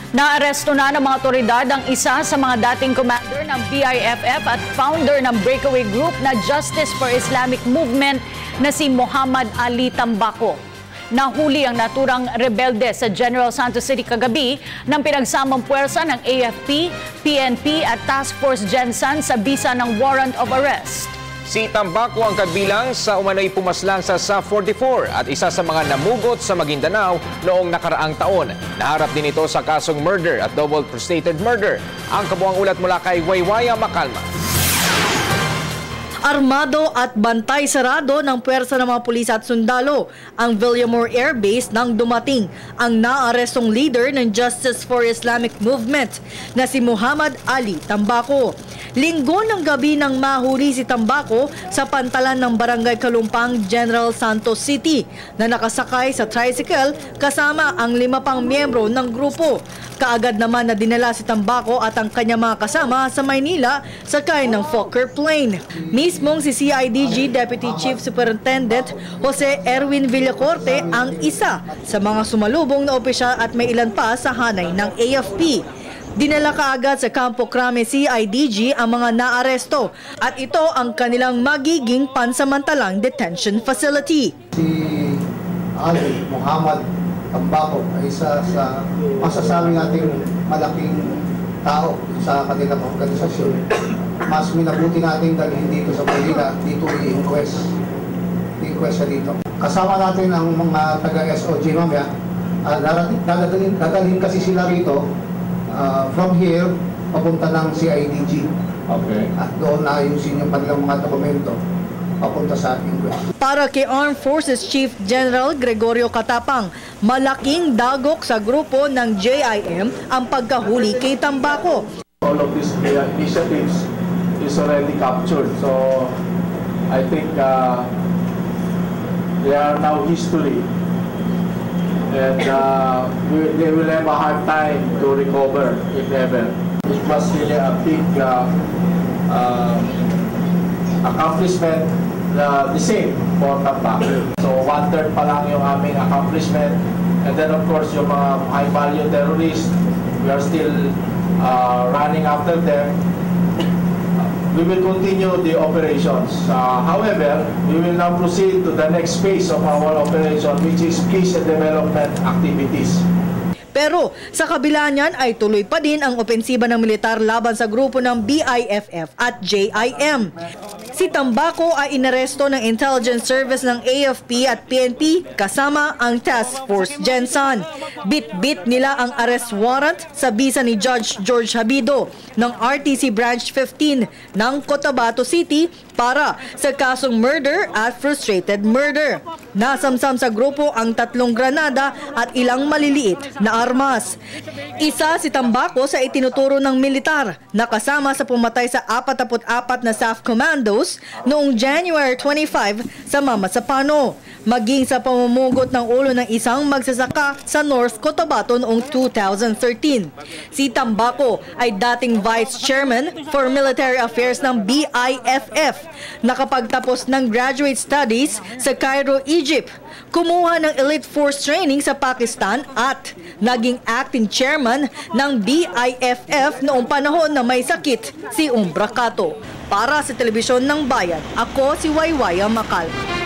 Naaresto na ng mga otoridad ang isa sa mga dating commander ng BIFF at founder ng breakaway group na Justice for Islamic Movement na si Muhammad Ali Tambaco. Nahuli ang naturang rebelde sa General Santos City kagabi ng pinagsamang puwersa ng AFP, PNP at Task Force Gensan sa bisa ng warrant of arrest. Si Tambaco ang kabilang sa umano'y pumaslang sa SA-44 at isa sa mga namugot sa Maguindanao noong nakaraang taon. Naharap din ito sa kasong murder at double prostrated murder. Ang kabuang ulat mula kay Waywaya Macalma. Armado at bantay sarado ng puwersa ng mga pulis at sundalo ang Villamor Air Base nang dumating ang naarestong leader ng Justice for Islamic Movement na si Muhammad Ali Tambaco. Linggo ng gabi nang mahuli si Tambaco sa pantalan ng Barangay Kalumpang, General Santos City na nakasakay sa tricycle kasama ang 5 pang miyembro ng grupo. Kaagad naman na dinala si Tambaco at ang kanyang mga kasama sa Maynila sakay ng Fokker plane. Mismong si CIDG Deputy Chief Superintendent Jose Erwin Villacorte ang isa sa mga sumalubong na opisyal at may ilan pa sa hanay ng AFP. Dinala kaagad sa Campo Crame CIDG ang mga naaresto at ito ang kanilang magiging pansamantalang detention facility. Si Ali Muhammad Tambaco ay isa sa masasabi nating malaking tao sa kanilang organisasyon. Mas minabuti natin dalhin dito sa Manila, dito i-inquest siya dito. Kasama natin ang mga taga-SOG mamaya. Dadalhin kasi sila rito from here, papunta ng CIDG. Okay. At doon na ayusin yung kanilang mga dokumento papunta sa inquest. Para kay Armed Forces Chief General Gregorio Catapang, malaking dagok sa grupo ng JIM ang pagkahuli kay Tambaco. All of these initiatives is already captured. So I think they are now history. And they will have a hard time to recover, if ever. It was really a big accomplishment, the same for Tambaco. So 1/3 pa lang yung aming accomplishment. And then of course yung mga high-value terrorists, we are still running after them. We will continue the operations. However, we will now proceed to the next phase of our operation, which is peace and development activities. Pero sa kabila niyan ay tuloy pa din ang opensiba ng militar laban sa grupo ng BIFF at JIM. Si Tambaco ay inaresto ng Intelligence Service ng AFP at PNP kasama ang Task Force Gensan. Bit-bit nila ang arrest warrant sa bisa ni Judge George Habido ng RTC Branch 15 ng Cotabato City para sa kasong murder at frustrated murder. Nasamsam sa grupo ang 3 granada at ilang maliliit na armas. Isa si Tambaco sa itinuturo ng militar na kasama sa pumatay sa 44 na SAF commandos noong January 25 sa Mamasapano, maging sa pamumugot ng ulo ng isang magsasaka sa North Cotabato noong 2013. Si Tambaco ay dating Vice Chairman for Military Affairs ng BIFF, nakapagtapos ng graduate studies sa Cairo, Egypt, kumuha ng Elite Force Training sa Pakistan at naging acting chairman ng BIFF noong panahon na may sakit si Umbracato. Para sa Telebisyon ng Bayan, ako si Waywaya Macalma.